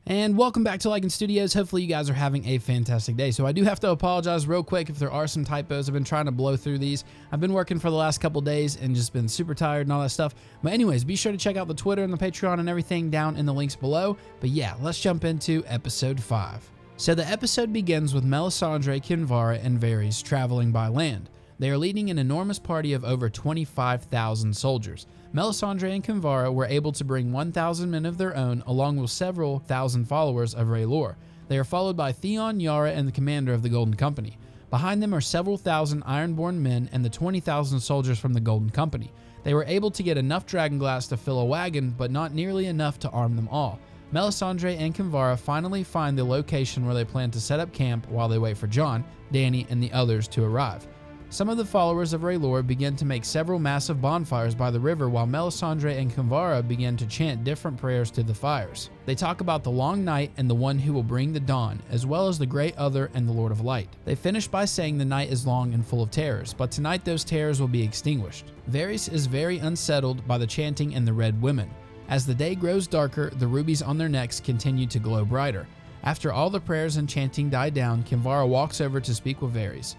And welcome back to Lycan Studios. Hopefully you guys are having a fantastic day. So I do have to apologize real quick if there are some typos. I've been trying to blow through these. I've been working for the last couple days and just been super tired and all that stuff. But anyways, be sure to check out the Twitter and the Patreon and everything down in the links below. But yeah, let's jump into episode 5. So the episode begins with Melisandre, Kinvara, and Varys traveling by land. They are leading an enormous party of over 25,000 soldiers. Melisandre and Kinvara were able to bring 1,000 men of their own, along with several thousand followers of Rhaelor. They are followed by Theon, Yara, and the commander of the Golden Company. Behind them are several thousand Ironborn men and the 20,000 soldiers from the Golden Company. They were able to get enough dragonglass to fill a wagon, but not nearly enough to arm them all. Melisandre and Kinvara finally find the location where they plan to set up camp while they wait for Jon, Dany, and the others to arrive. Some of the followers of Rhaelor begin to make several massive bonfires by the river while Melisandre and Kinvara begin to chant different prayers to the fires. They talk about the long night and the one who will bring the dawn, as well as the great other and the Lord of Light. They finish by saying the night is long and full of terrors, but tonight those terrors will be extinguished. Varys is very unsettled by the chanting and the red women. As the day grows darker, the rubies on their necks continue to glow brighter. After all the prayers and chanting die down, Kinvara walks over to speak with Varys.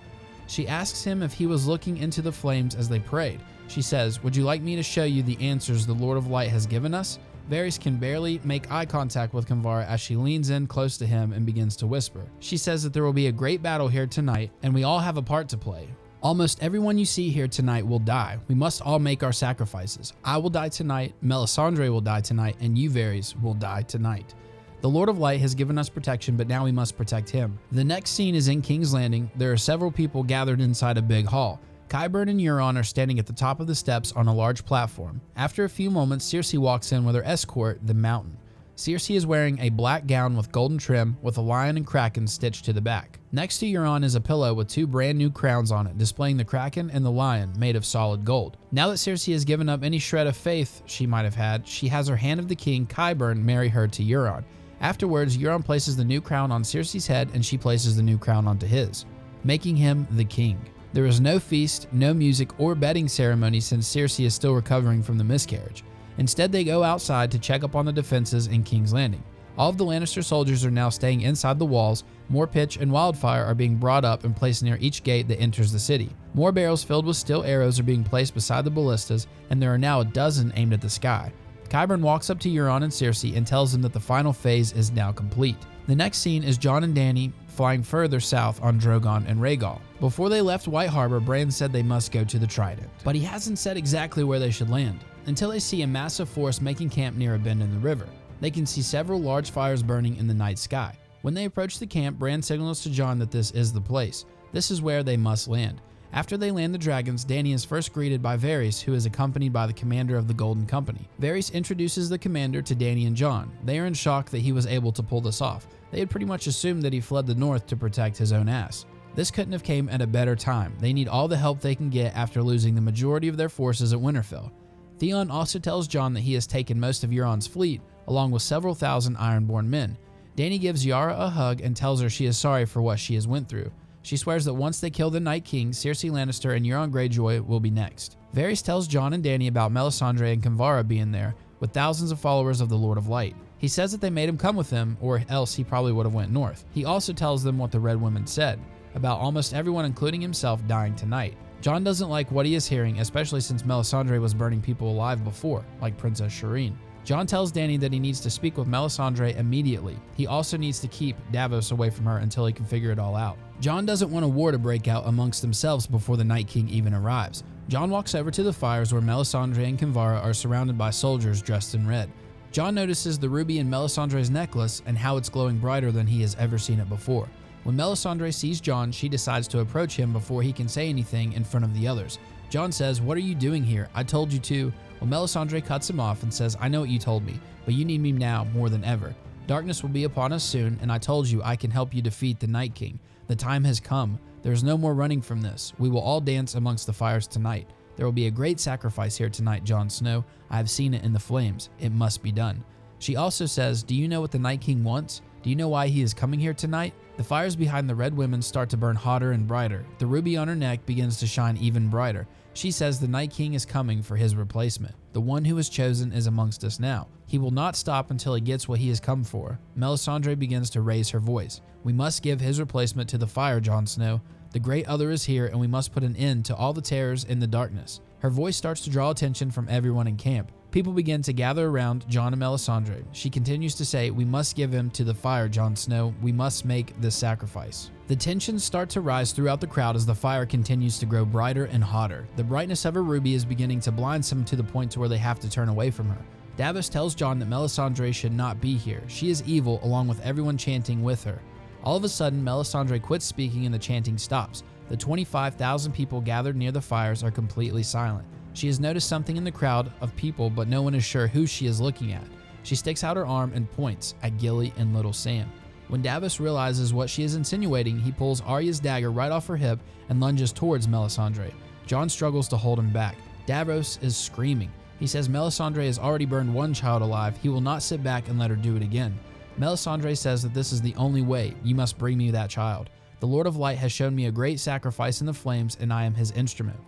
She asks him if he was looking into the flames as they prayed. She says, "Would you like me to show you the answers the Lord of Light has given us?" Varys can barely make eye contact with Kinvara as she leans in close to him and begins to whisper. She says that there will be a great battle here tonight, and we all have a part to play. Almost everyone you see here tonight will die. We must all make our sacrifices. I will die tonight, Melisandre will die tonight, and you, Varys, will die tonight. The Lord of Light has given us protection, but now we must protect him. The next scene is in King's Landing. There are several people gathered inside a big hall. Qyburn and Euron are standing at the top of the steps on a large platform. After a few moments, Cersei walks in with her escort, the Mountain. Cersei is wearing a black gown with golden trim with a lion and kraken stitched to the back. Next to Euron is a pillow with 2 brand new crowns on it, displaying the kraken and the lion made of solid gold. Now that Cersei has given up any shred of faith she might have had, she has her hand of the king, Qyburn, marry her to Euron. Afterwards, Euron places the new crown on Cersei's head and she places the new crown onto his, making him the king. There is no feast, no music, or bedding ceremony since Cersei is still recovering from the miscarriage. Instead, they go outside to check up on the defenses in King's Landing. All of the Lannister soldiers are now staying inside the walls. More pitch and wildfire are being brought up and placed near each gate that enters the city. More barrels filled with steel arrows are being placed beside the ballistas, and there are now a dozen aimed at the sky. Qyburn walks up to Euron and Cersei and tells them that the final phase is now complete. The next scene is Jon and Dany flying further south on Drogon and Rhaegal. Before they left White Harbor, Bran said they must go to the Trident, but he hasn't said exactly where they should land, until they see a massive force making camp near a bend in the river. They can see several large fires burning in the night sky. When they approach the camp, Bran signals to Jon that this is the place. This is where they must land. After they land the dragons, Dany is first greeted by Varys, who is accompanied by the commander of the Golden Company. Varys introduces the commander to Dany and Jon. They are in shock that he was able to pull this off. They had pretty much assumed that he fled the north to protect his own ass. This couldn't have came at a better time. They need all the help they can get after losing the majority of their forces at Winterfell. Theon also tells Jon that he has taken most of Euron's fleet, along with several thousand Ironborn men. Dany gives Yara a hug and tells her she is sorry for what she has went through. She swears that once they kill the Night King, Cersei Lannister and Euron Greyjoy will be next. Varys tells Jon and Dany about Melisandre and Kinvara being there, with thousands of followers of the Lord of Light. He says that they made him come with them, or else he probably would have went north. He also tells them what the Red Women said, about almost everyone including himself dying tonight. Jon doesn't like what he is hearing, especially since Melisandre was burning people alive before, like Princess Shireen. Jon tells Dany that he needs to speak with Melisandre immediately. He also needs to keep Davos away from her until he can figure it all out. Jon doesn't want a war to break out amongst themselves before the Night King even arrives. Jon walks over to the fires where Melisandre and Kinvara are surrounded by soldiers dressed in red. Jon notices the ruby in Melisandre's necklace and how it's glowing brighter than he has ever seen it before. When Melisandre sees Jon, she decides to approach him before he can say anything in front of the others. Jon says, "What are you doing here? I told you to." Well, Melisandre cuts him off and says, "I know what you told me, but you need me now more than ever. Darkness will be upon us soon, and I told you I can help you defeat the Night King. The time has come. There is no more running from this. We will all dance amongst the fires tonight. There will be a great sacrifice here tonight, Jon Snow. I have seen it in the flames. It must be done." She also says, "Do you know what the Night King wants? Do you know why he is coming here tonight?" The fires behind the Red Women start to burn hotter and brighter. The ruby on her neck begins to shine even brighter. She says the Night King is coming for his replacement. The one who was chosen is amongst us now. He will not stop until he gets what he has come for." Melisandre begins to raise her voice. "We must give his replacement to the fire, Jon Snow. The great other is here, and we must put an end to all the terrors in the darkness." Her voice starts to draw attention from everyone in camp. People begin to gather around Jon and Melisandre. She continues to say, "We must give him to the fire, Jon Snow. We must make this sacrifice." The tensions start to rise throughout the crowd as the fire continues to grow brighter and hotter. The brightness of her ruby is beginning to blind some to the point to where they have to turn away from her. Davos tells Jon that Melisandre should not be here. She is evil, along with everyone chanting with her. All of a sudden, Melisandre quits speaking and the chanting stops. The 25,000 people gathered near the fires are completely silent. She has noticed something in the crowd of people, but no one is sure who she is looking at. She sticks out her arm and points at Gilly and little Sam. When Davos realizes what she is insinuating, he pulls Arya's dagger right off her hip and lunges towards Melisandre. Jon struggles to hold him back. Davos is screaming. He says Melisandre has already burned one child alive. He will not sit back and let her do it again. Melisandre says that this is the only way. You must bring me that child. The Lord of Light has shown me a great sacrifice in the flames, and I am his instrument.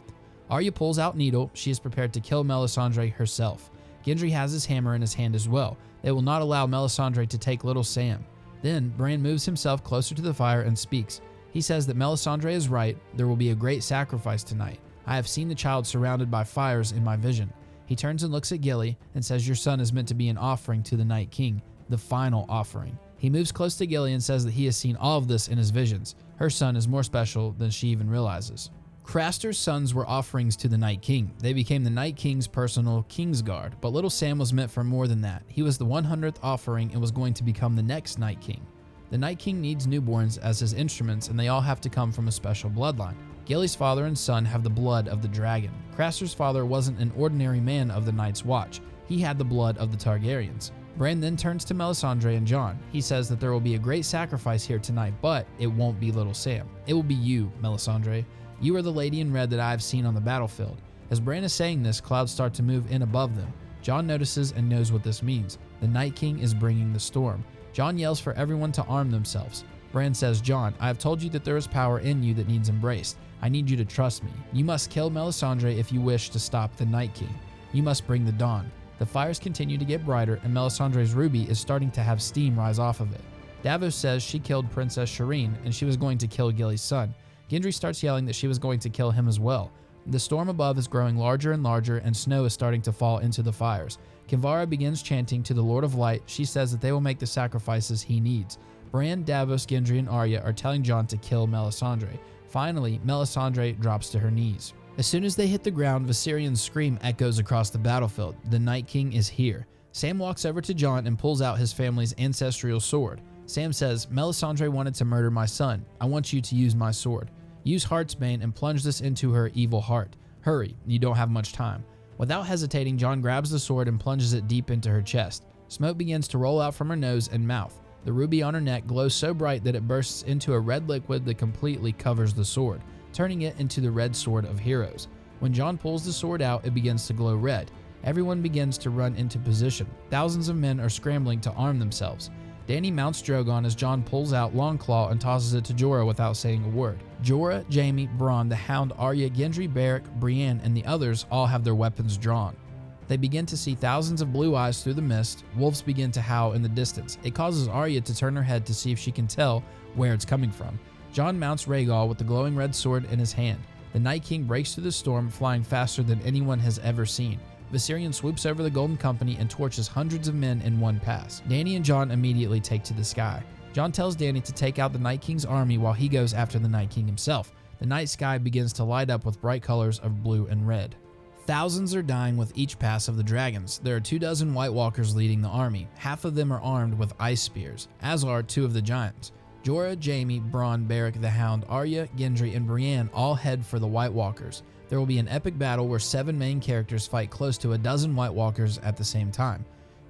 Arya pulls out Needle. She is prepared to kill Melisandre herself. Gendry has his hammer in his hand as well. They will not allow Melisandre to take little Sam. Then Bran moves himself closer to the fire and speaks. He says that Melisandre is right. There will be a great sacrifice tonight. I have seen the child surrounded by fires in my vision. He turns and looks at Gilly and says, "Your son is meant to be an offering to the Night King, the final offering." He moves close to Gilly and says that he has seen all of this in his visions. Her son is more special than she even realizes. Craster's sons were offerings to the Night King. They became the Night King's personal Kingsguard, but little Sam was meant for more than that. He was the 100th offering and was going to become the next Night King. The Night King needs newborns as his instruments, and they all have to come from a special bloodline. Gilly's father and son have the blood of the dragon. Craster's father wasn't an ordinary man of the Night's Watch. He had the blood of the Targaryens. Bran then turns to Melisandre and Jon. He says that there will be a great sacrifice here tonight, but it won't be little Sam. It will be you, Melisandre. You are the lady in red that I have seen on the battlefield. As Bran is saying this, clouds start to move in above them. Jon notices and knows what this means. The Night King is bringing the storm. Jon yells for everyone to arm themselves. Bran says, "Jon, I have told you that there is power in you that needs embraced. I need you to trust me. You must kill Melisandre if you wish to stop the Night King. You must bring the dawn." The fires continue to get brighter, and Melisandre's ruby is starting to have steam rise off of it. Davos says she killed Princess Shireen, and she was going to kill Gilly's son. Gendry starts yelling that she was going to kill him as well. The storm above is growing larger and larger, and snow is starting to fall into the fires. Kinvara begins chanting to the Lord of Light. She says that they will make the sacrifices he needs. Bran, Davos, Gendry, and Arya are telling Jon to kill Melisandre. Finally, Melisandre drops to her knees. As soon as they hit the ground, Viserion's scream echoes across the battlefield. The Night King is here. Sam walks over to Jon and pulls out his family's ancestral sword. Sam says, "Melisandre wanted to murder my son. I want you to use my sword. Use Heartsbane and plunge this into her evil heart. Hurry, you don't have much time." Without hesitating, Jon grabs the sword and plunges it deep into her chest. Smoke begins to roll out from her nose and mouth. The ruby on her neck glows so bright that it bursts into a red liquid that completely covers the sword, turning it into the red sword of heroes. When Jon pulls the sword out, it begins to glow red. Everyone begins to run into position. Thousands of men are scrambling to arm themselves. Dany mounts Drogon as Jon pulls out Longclaw and tosses it to Jorah without saying a word. Jorah, Jaime, Bronn, the Hound, Arya, Gendry, Beric, Brienne, and the others all have their weapons drawn. They begin to see thousands of blue eyes through the mist. Wolves begin to howl in the distance. It causes Arya to turn her head to see if she can tell where it's coming from. Jon mounts Rhaegal with the glowing red sword in his hand. The Night King breaks through the storm, flying faster than anyone has ever seen. Viserion swoops over the Golden Company and torches hundreds of men in one pass. Dany and Jon immediately take to the sky. Jon tells Dany to take out the Night King's army while he goes after the Night King himself. The night sky begins to light up with bright colors of blue and red. Thousands are dying with each pass of the dragons. There are 24 White Walkers leading the army. Half of them are armed with ice spears, as are 2 of the giants. Jorah, Jaime, Bronn, Beric, the Hound, Arya, Gendry, and Brienne all head for the White Walkers. There will be an epic battle where 7 main characters fight close to a dozen White Walkers at the same time.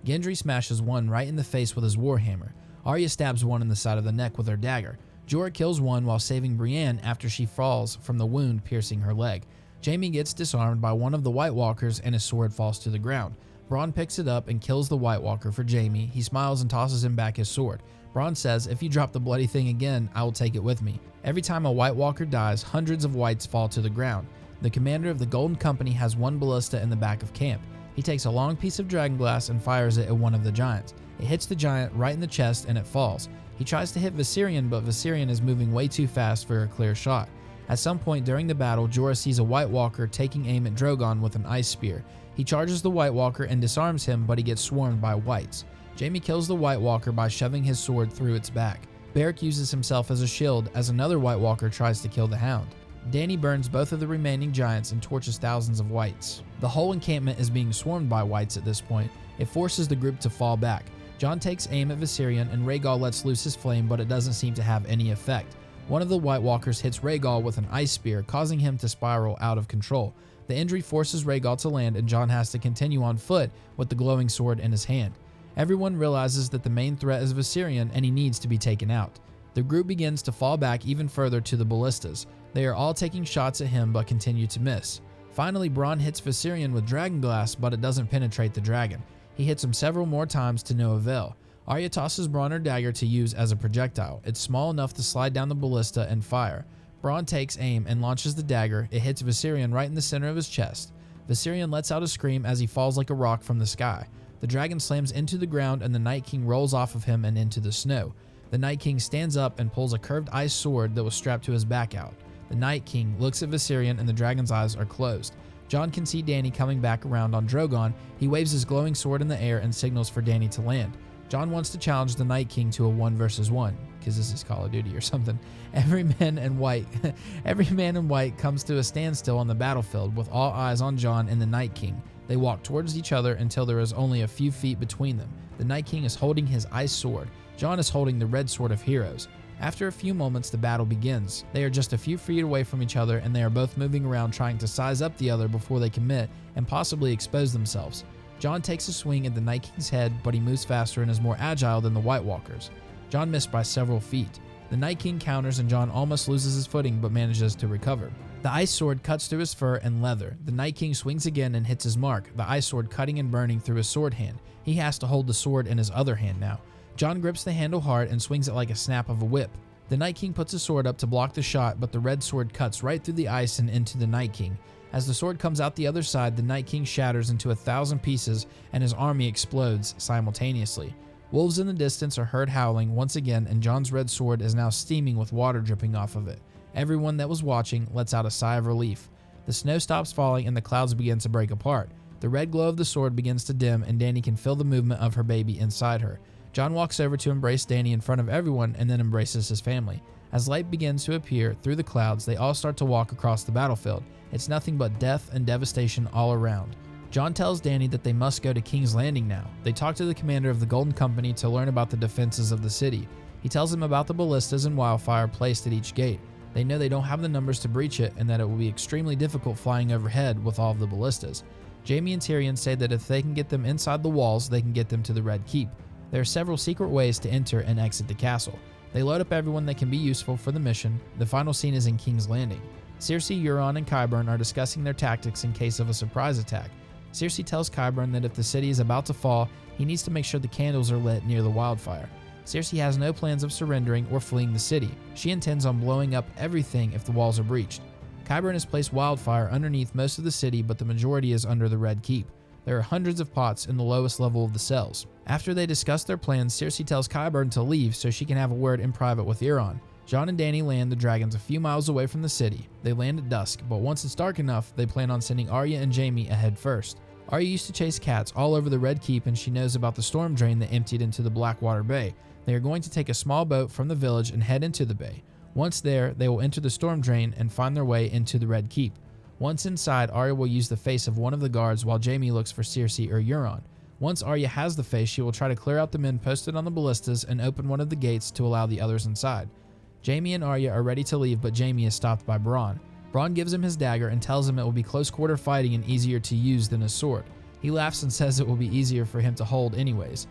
Gendry smashes one right in the face with his warhammer. Arya stabs one in the side of the neck with her dagger. Jorah kills one while saving Brienne after she falls from the wound piercing her leg. Jaime gets disarmed by one of the White Walkers and his sword falls to the ground. Bronn picks it up and kills the White Walker for Jaime. He smiles and tosses him back his sword. Bronn says, "If you drop the bloody thing again, I will take it with me." Every time a White Walker dies, hundreds of Whites fall to the ground. The commander of the Golden Company has one ballista in the back of camp. He takes a long piece of dragon glass and fires it at one of the giants. It hits the giant right in the chest and it falls. He tries to hit Viserion, but Viserion is moving way too fast for a clear shot. At some point during the battle, Jorah sees a White Walker taking aim at Drogon with an ice spear. He charges the White Walker and disarms him, but he gets swarmed by whites. Jaime kills the White Walker by shoving his sword through its back. Beric uses himself as a shield as another White Walker tries to kill the Hound. Dany burns both of the remaining giants and torches thousands of whites. The whole encampment is being swarmed by whites at this point. It forces the group to fall back. Jon takes aim at Viserion and Rhaegal lets loose his flame, but it doesn't seem to have any effect. One of the White Walkers hits Rhaegal with an ice spear, causing him to spiral out of control. The injury forces Rhaegal to land and Jon has to continue on foot with the glowing sword in his hand. Everyone realizes that the main threat is Viserion and he needs to be taken out. The group begins to fall back even further to the ballistas. They are all taking shots at him but continue to miss. Finally, Bronn hits Viserion with dragon glass, but it doesn't penetrate the dragon. He hits him several more times to no avail. Arya tosses Bronn her dagger to use as a projectile. It's small enough to slide down the ballista and fire. Bronn takes aim and launches the dagger. It hits Viserion right in the center of his chest. Viserion lets out a scream as he falls like a rock from the sky. The dragon slams into the ground and the Night King rolls off of him and into the snow. The Night King stands up and pulls a curved ice sword that was strapped to his back out. The Night King looks at Viserion and the dragon's eyes are closed. Jon can see Dany coming back around on Drogon. He waves his glowing sword in the air and signals for Dany to land. Jon wants to challenge the Night King to a 1 versus 1, because this is Call of Duty or something. Every man in white comes to a standstill on the battlefield with all eyes on Jon and the Night King. They walk towards each other until there is only a few feet between them. The Night King is holding his ice sword. Jon is holding the red sword of heroes. After a few moments, the battle begins. They are just a few feet away from each other and they are both moving around trying to size up the other before they commit and possibly expose themselves. Jon takes a swing at the Night King's head, but he moves faster and is more agile than the White Walkers. Jon missed by several feet. The Night King counters and Jon almost loses his footing but manages to recover. The ice sword cuts through his fur and leather. The Night King swings again and hits his mark, the ice sword cutting and burning through his sword hand. He has to hold the sword in his other hand now. Jon grips the handle hard and swings it like a snap of a whip. The Night King puts his sword up to block the shot, but the red sword cuts right through the ice and into the Night King. As the sword comes out the other side, the Night King shatters into 1,000 pieces and his army explodes simultaneously. Wolves in the distance are heard howling once again, and Jon's red sword is now steaming with water dripping off of it. Everyone that was watching lets out a sigh of relief. The snow stops falling and the clouds begin to break apart. The red glow of the sword begins to dim and Dany can feel the movement of her baby inside her. Jon walks over to embrace Dany in front of everyone and then embraces his family. As light begins to appear through the clouds, they all start to walk across the battlefield. It's nothing but death and devastation all around. Jon tells Dany that they must go to King's Landing now. They talk to the commander of the Golden Company to learn about the defenses of the city. He tells them about the ballistas and wildfire placed at each gate. They know they don't have the numbers to breach it and that it will be extremely difficult flying overhead with all of the ballistas. Jaime and Tyrion say that if they can get them inside the walls, they can get them to the Red Keep. There are several secret ways to enter and exit the castle. They load up everyone that can be useful for the mission. The final scene is in King's Landing. Cersei, Euron, and Qyburn are discussing their tactics in case of a surprise attack. Cersei tells Qyburn that if the city is about to fall, he needs to make sure the candles are lit near the wildfire. Cersei has no plans of surrendering or fleeing the city. She intends on blowing up everything if the walls are breached. Qyburn has placed wildfire underneath most of the city, but the majority is under the Red Keep. There are hundreds of pots in the lowest level of the cells. After they discuss their plans, Cersei tells Qyburn to leave so she can have a word in private with Euron. Jon and Dany land the dragons a few miles away from the city. They land at dusk, but once it's dark enough, they plan on sending Arya and Jaime ahead first. Arya used to chase cats all over the Red Keep and she knows about the storm drain that emptied into the Blackwater Bay. They are going to take a small boat from the village and head into the bay. Once there, they will enter the storm drain and find their way into the Red Keep. Once inside, Arya will use the face of one of the guards while Jaime looks for Cersei or Euron. Once Arya has the face, she will try to clear out the men posted on the ballistas and open one of the gates to allow the others inside. Jaime and Arya are ready to leave, but Jaime is stopped by Bronn. Bronn gives him his dagger and tells him it will be close quarter fighting and easier to use than a sword. He laughs and says it will be easier for him to hold anyways.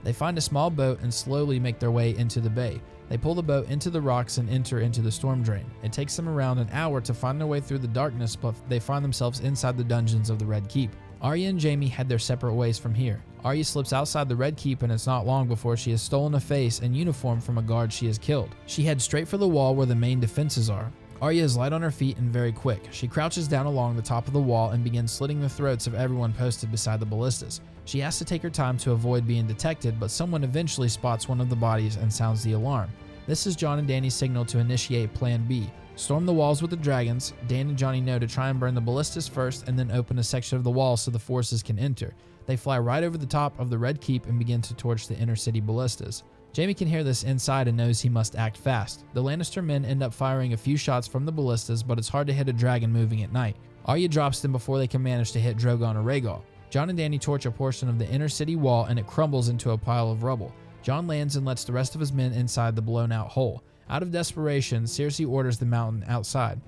They find a small boat and slowly make their way into the bay. They pull the boat into the rocks and enter into the storm drain. It takes them around an hour to find their way through the darkness, but they find themselves inside the dungeons of the Red Keep. Arya and Jaime head their separate ways from here. Arya slips outside the Red Keep and it's not long before she has stolen a face and uniform from a guard she has killed. She heads straight for the wall where the main defenses are. Arya is light on her feet and very quick. She crouches down along the top of the wall and begins slitting the throats of everyone posted beside the ballistas. She has to take her time to avoid being detected, but someone eventually spots one of the bodies and sounds the alarm. This is Jon and Dany's signal to initiate Plan B. Storm the walls with the dragons. Dan and Johnny know to try and burn the ballistas first and then open a section of the wall so the forces can enter. They fly right over the top of the Red Keep and begin to torch the inner city ballistas. Jaime can hear this inside and knows he must act fast. The Lannister men end up firing a few shots from the ballistas, but it's hard to hit a dragon moving at night. Arya drops them before they can manage to hit Drogon or Rhaegal. Jon and Dany torch a portion of the inner city wall and it crumbles into a pile of rubble. Jon lands and lets the rest of his men inside the blown out hole. Out of desperation, Cersei orders the mountain outside.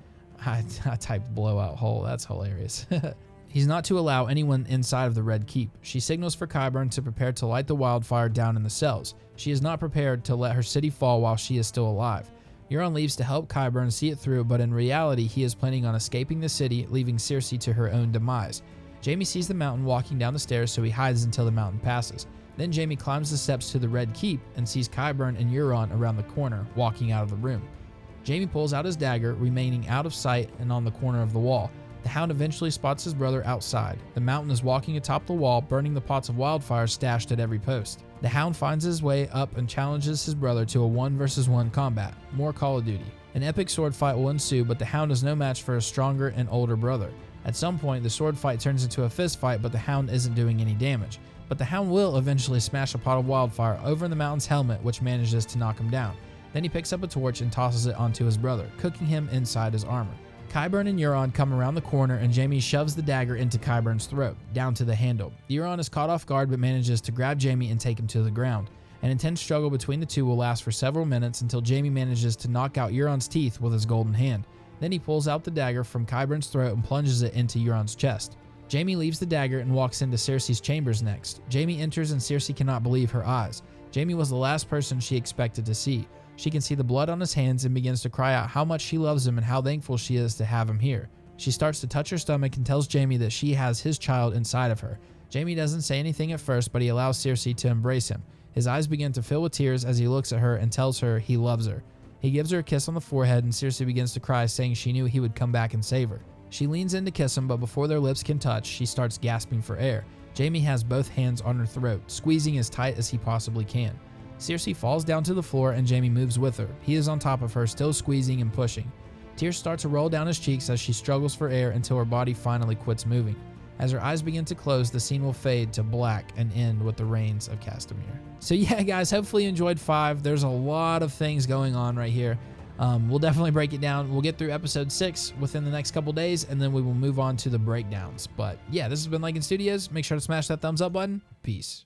I typed blowout hole, that's hilarious. He's not to allow anyone inside of the Red Keep. She signals for Qyburn to prepare to light the wildfire down in the cells. She is not prepared to let her city fall while she is still alive. Euron leaves to help Qyburn see it through, but in reality he is planning on escaping the city, leaving Cersei to her own demise. Jaime sees the mountain walking down the stairs, so he hides until the mountain passes. Then Jaime climbs the steps to the Red Keep and sees Qyburn and Euron around the corner, walking out of the room. Jaime pulls out his dagger, remaining out of sight and on the corner of the wall. The Hound eventually spots his brother outside. The mountain is walking atop the wall, burning the pots of wildfire stashed at every post. The Hound finds his way up and challenges his brother to a 1-versus-1 combat. More Call of Duty. An epic sword fight will ensue, but the Hound is no match for a stronger and older brother. At some point, the sword fight turns into a fist fight, but the Hound isn't doing any damage. But the Hound will eventually smash a pot of wildfire over the Mountain's helmet, which manages to knock him down. Then he picks up a torch and tosses it onto his brother, cooking him inside his armor. Qyburn and Euron come around the corner and Jaime shoves the dagger into Qyburn's throat, down to the handle. Euron is caught off guard but manages to grab Jaime and take him to the ground. An intense struggle between the two will last for several minutes until Jaime manages to knock out Euron's teeth with his golden hand. Then he pulls out the dagger from Qyburn's throat and plunges it into Euron's chest. Jaime leaves the dagger and walks into Cersei's chambers next. Jaime enters and Cersei cannot believe her eyes. Jaime was the last person she expected to see. She can see the blood on his hands and begins to cry out how much she loves him and how thankful she is to have him here. She starts to touch her stomach and tells Jaime that she has his child inside of her. Jaime doesn't say anything at first, but he allows Cersei to embrace him. His eyes begin to fill with tears as he looks at her and tells her he loves her. He gives her a kiss on the forehead and Cersei begins to cry, saying she knew he would come back and save her. She leans in to kiss him, but before their lips can touch, she starts gasping for air. Jaime has both hands on her throat, squeezing as tight as he possibly can. Cersei falls down to the floor and Jaime moves with her. He is on top of her, still squeezing and pushing. Tears start to roll down his cheeks as she struggles for air until her body finally quits moving. As her eyes begin to close, the scene will fade to black and end with the reigns of Castamere. So yeah, guys, hopefully you enjoyed 5. There's a lot of things going on right here. We'll definitely break it down. We'll get through episode 6 within the next couple days, and then we will move on to the breakdowns. But yeah, this has been Lycan Studios. Make sure to smash that thumbs up button. Peace.